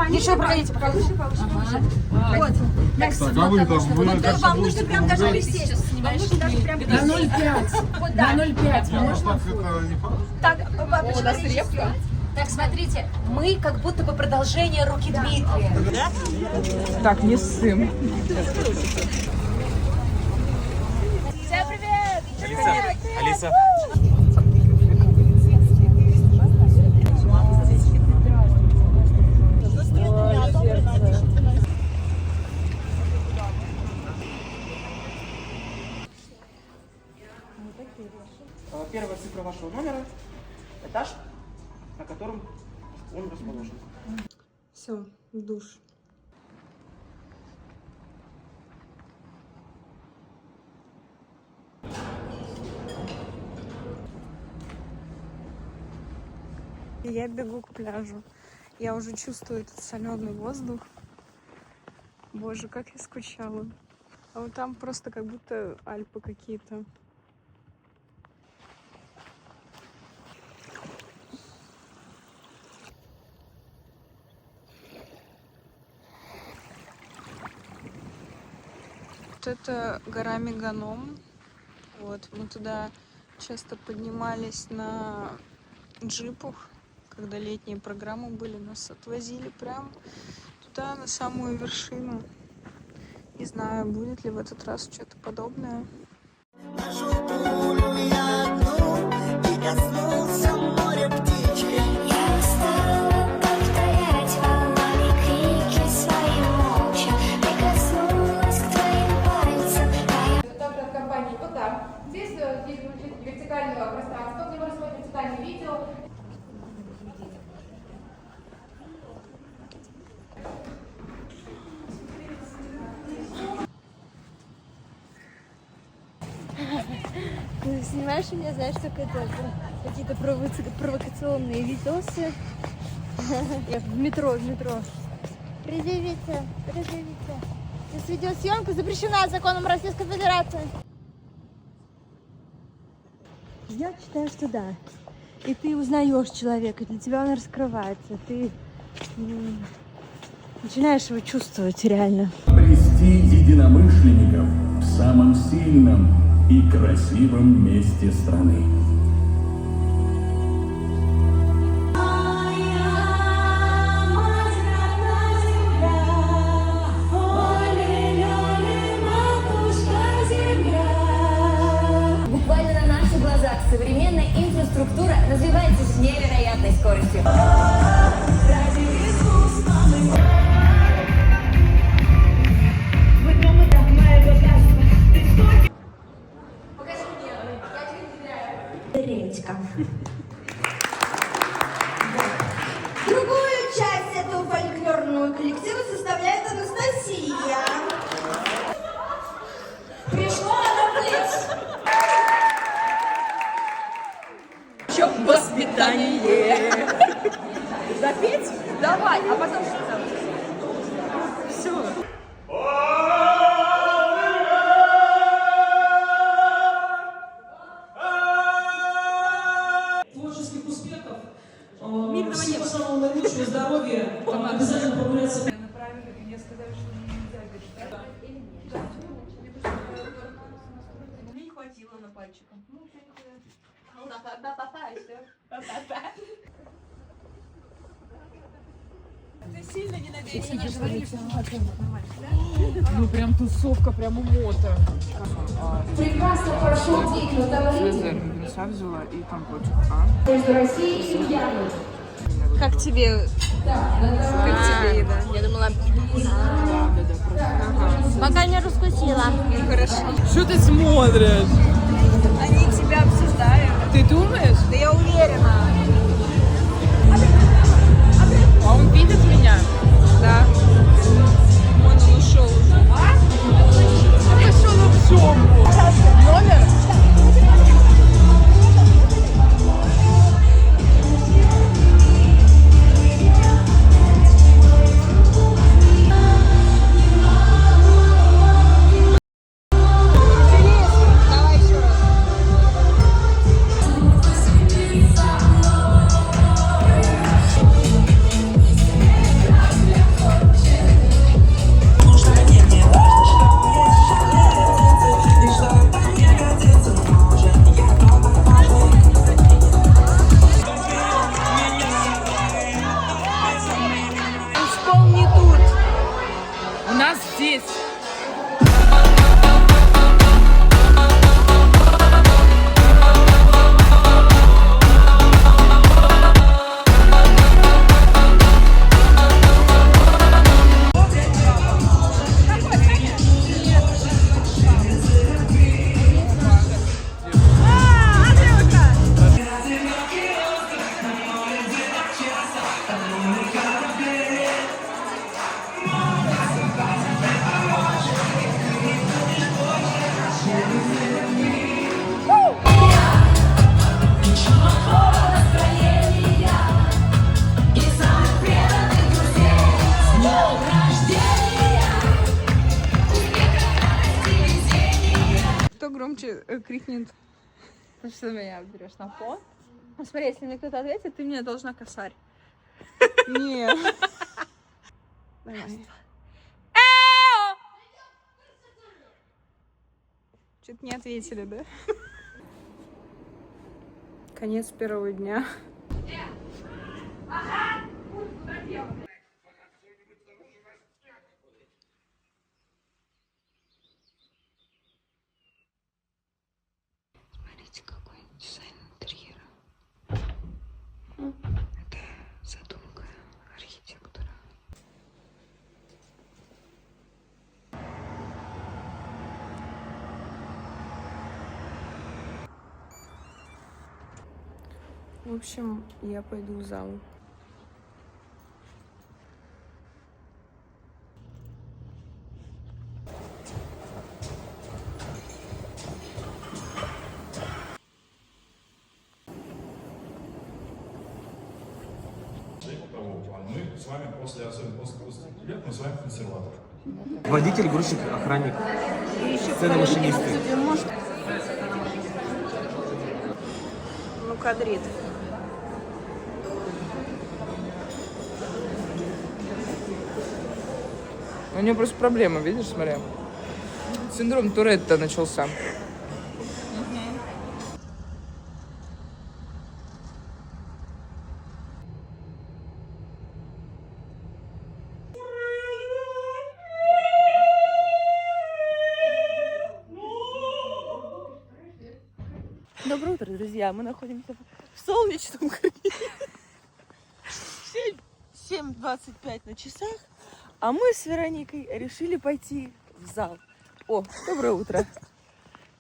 Еще проходите, повыше. Вот. Так, а вы там, Вам нужно прям даже присесть. Вам нужно даже прям На присесть. 0,5. На 0,5. Можно? Так, у нас репка. Так, смотрите, мы как будто бы продолжение руки Дмитрия. Так, не ссым. Всем привет! Алиса. Первая цифра вашего номера, этаж, на котором он расположен. Все, душ. Я бегу к пляжу. Я уже чувствую этот соленый воздух. Боже, как я скучала. А вот там просто как будто Альпы какие-то. Вот это гора Меганом. Вот, мы туда часто поднимались на джипах, когда летние программы были, нас отвозили прям туда, на самую вершину. Не знаю, будет ли в этот раз что-то подобное. Здесь вертикального пространства, где мы рассмотрим вертикальное видео. Ты снимаешь меня, знаешь, только это какие-то провокационные видосы. В метро. Предъявите. Здесь видеосъемка запрещена законом Российской Федерации. Я считаю, что да. И ты узнаешь человека, для тебя он раскрывается. Ты начинаешь его чувствовать реально. Обрести единомышленников в самом сильном и красивом месте страны. Буквально на наших глазах современная инфраструктура развивается с невероятной скоростью. Редька. Другую часть этого фольклорного коллектива составляет Анастасия. Пришла она плыть. Еще воспитание. Запеть? Давай, а потом что там? Все. Творческих успехов, всего самого наилучшего здоровья, обязательно прогуляться. Мне сказали, что мне нельзя бежать. Мне не хватило на пальчиком. Ты сильно не надеешься на Ну прям тусовка, прям умота. Прекрасно прошел день на Тавриде Винца взяла и компотик. между Россией и Мьянмой. Как тебе? Как тебе еда? Я думала, пока не раскусила. Хорошо. Что ты смотришь? Они тебя обсуждают. Ты думаешь? Да я уверена. А он видит меня? Да. Вон он ушел. Пошел в жопу. Номер? Давай еще раз. здесь. Кто громче крикнет? Ты что меня берешь на пол? Ну смотри, если мне кто-то ответит, ты мне должна косарь. Не. Давай. Что-то не ответили, да? Конец первого дня. Смотрите, какой дизайн интерьера. Это задумка архитектора. В общем, я пойду в зал. Мы с вами особенно после 20 лет, мы с вами консерватор. Водитель, грузчик, охранник, сцена-машинисты. Ну, кадрит. У нее просто проблема, видишь, смотри. Синдром Туретта начался. Доброе утро, друзья. Мы находимся в солнечном Крыму. 7:25 на часах, а мы с Вероникой решили пойти в зал. О, доброе утро.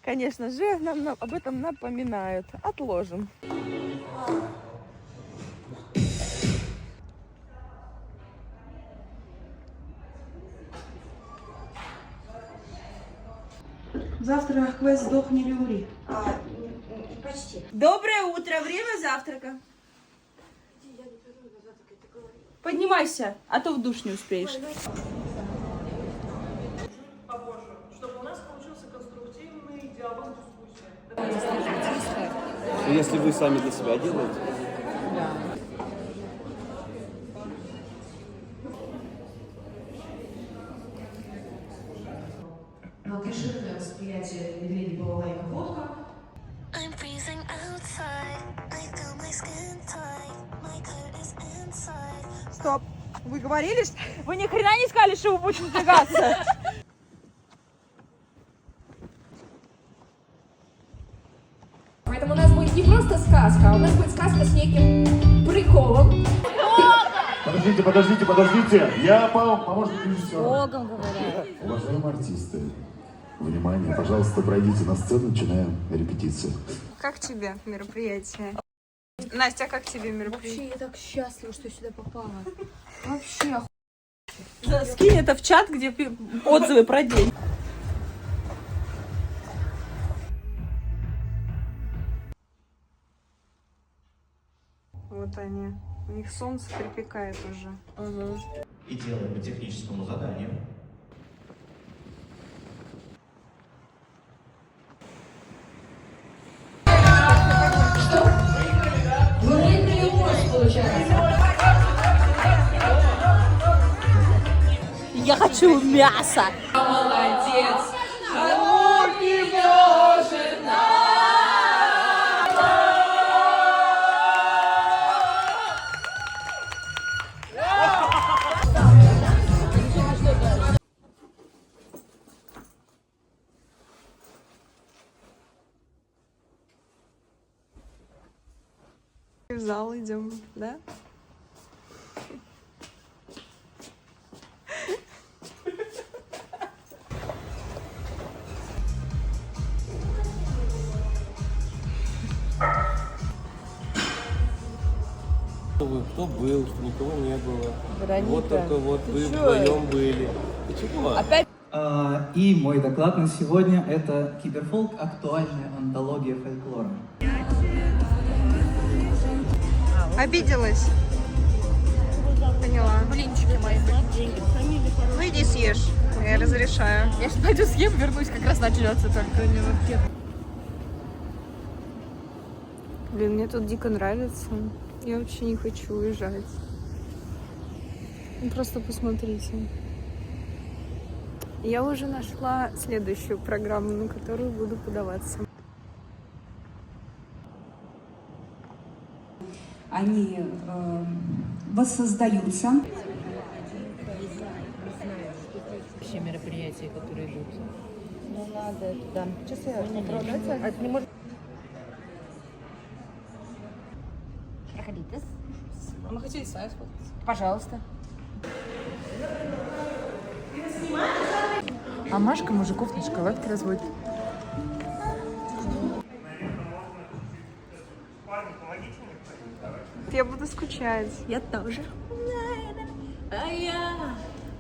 Конечно же, нам об этом напоминают. Отложим. Завтра квест «Сдохни или умри». Почти. Доброе утро. Время завтрака. Поднимайся, а то в душ не успеешь. Чтобы у нас получился конструктивный диалог, дискуссия. Если вы сами для себя делаете. Мелкоширное восприятие медведей балалайка водка. Стоп. Вы говорили, что... Вы ни хрена не сказали, что вы будете напрягаться. Поэтому у нас будет не просто сказка, а у нас будет сказка с неким приколом. Подождите. Я помощник режиссера. Богом говоря. Уважаемые артисты, внимание, пожалуйста, пройдите на сцену, начинаем репетицию. Как тебе мероприятие? Настя, а как тебе мероприятие? Вообще, я так счастлива, что я сюда попала. Вообще, Скинь это в чат, где отзывы про день. Вот они. У них солнце припекает уже. И делаем по техническому заданию. Я хочу мясо. Молодец! В зал идем, да? Кто был, что никого не было. Вероника, Вот только вот ты вы чё? вдвоем были. Ты чего? Опять? И мой доклад на сегодня — это киберфолк, актуальная антология фольклора. Обиделась? Поняла. Блинчики мои. Выйди съешь, я разрешаю. Я сейчас пойду съем, вернусь, как раз начнется только не вообще. Блин, мне тут дико нравится. Я вообще не хочу уезжать. Ну, просто посмотрите. Я уже нашла следующую программу, на которую буду подаваться. Они воссоздаются. Вообще мероприятия, которые идут. Ну надо это, да. Сейчас я попробую. А это не может... Проходите. А мы хотели с вами сфоткаться. Пожалуйста. А Машка мужиков на шоколадке разводит. Я буду скучать. Я тоже. А я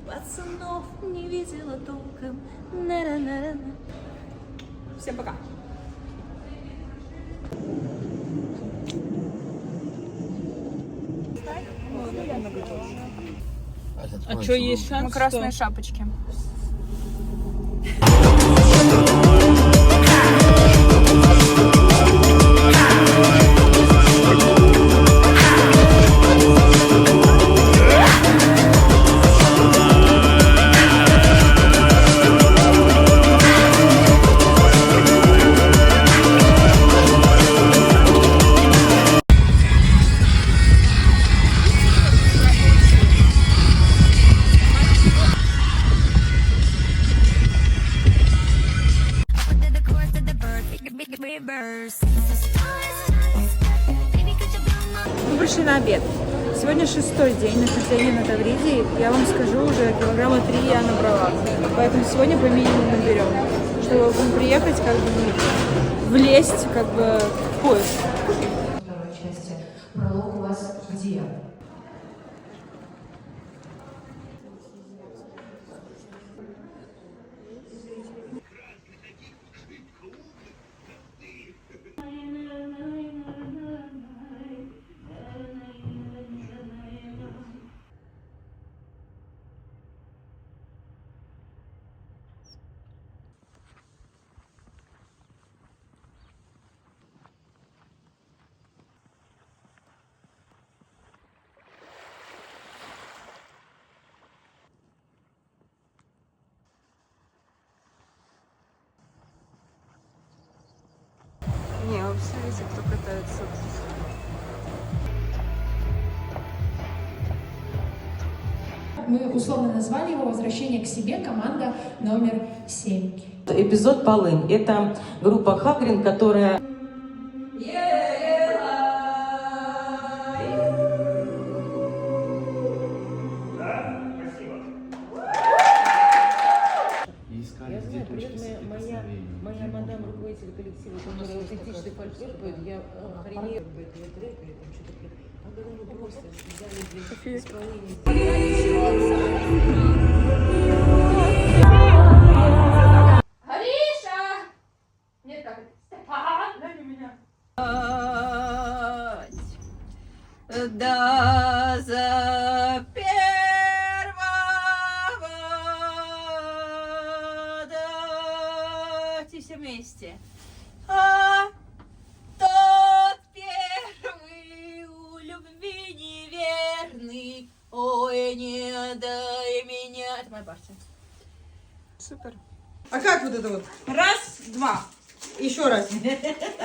пацанов не видела толком. Всем пока. А что, есть шанс? Мы красные шапочки. Мы пришли на обед. Сегодня 6-й день нахождения на Тавриде. Я вам скажу, уже килограмма 3 я набрала. Поэтому сегодня по минимуму наберем. Чтобы приехать, как бы влезть как бы в поезд. Второй части. Пролог у вас где? Не, вы посмотрите, кто катается. Мы условно назвали его «Возвращение к себе. Команда номер 7». Эпизод «Полынь». Это группа Хагрин, которая... Моя мадам, руководитель коллектива, который аутентичный фольклор поет, я охренею этого трека, я там что-то прям... А когда мы просто взяли для исполнения... Ариша! Нет, как это? Степан! Дай меня. Да за первого, давайте все вместе. А тот первый у любви неверный, ой, не дай меня. Это моя партия. Супер. А как вот это вот? Раз, два. Еще раз.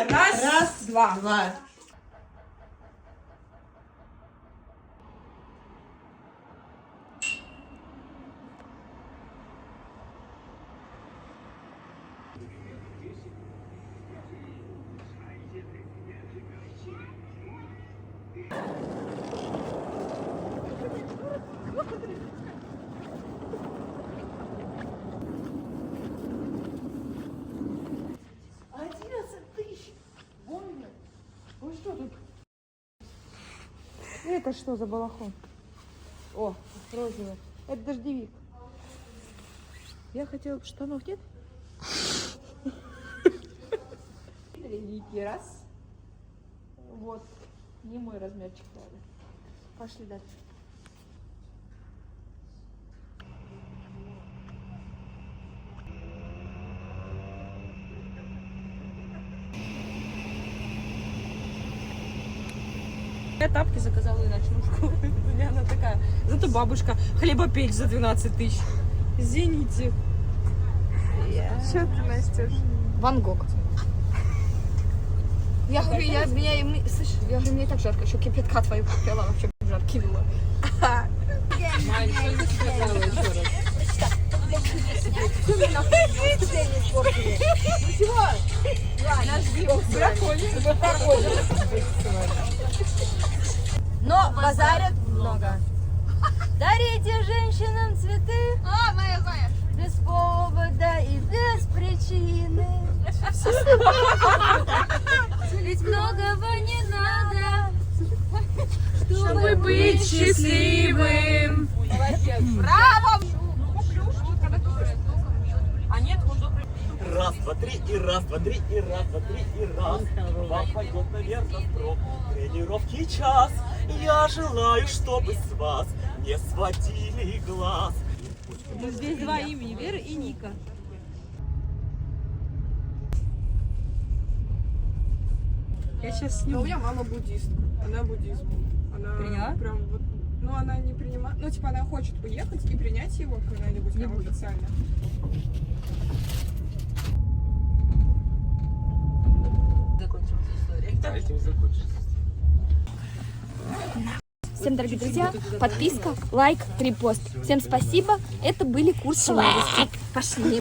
Раз, два. это что за балахон? О, розовый. Это дождевик. Я хотела... Штанов нет? Линейки раз. Вот. Не мой размерчик надо. Пошли дальше. Я тапки заказала и ночнушку. Она такая. Зато бабушка хлебопечь за 12 тысяч. Извините. Что ты, Настюш? Ван Гог. Я говорю, слышь, я говорю, мне и так жарко, еще кипятка твою попила, вообще жар кинула. Мань, что ты сказала еще раз? Но базарят много. Дарите женщинам цветы. Моя зая. Без повода и без причины. Ведь многого не надо, чтобы быть счастливым. Браво! А нет, он добрый. Раз, два, три, и раз, два, три, и раз, два, три, и раз. Вам пойдет, наверное, впрок тренировки час. Я желаю, чтобы с вас не сводили глаз. Здесь два имени, Вера и Ника. Я сейчас Но у сниму. меня мама буддист. Она буддизм. Она Приняла? прям вот. Ну, она не принимает. Ну, типа, она хочет поехать и принять его когда-нибудь Не прям буду. официально. Да, этим закончится. Всем, дорогие друзья, подписка, лайк, репост. Всем спасибо. Это были курсы новости. Пошли.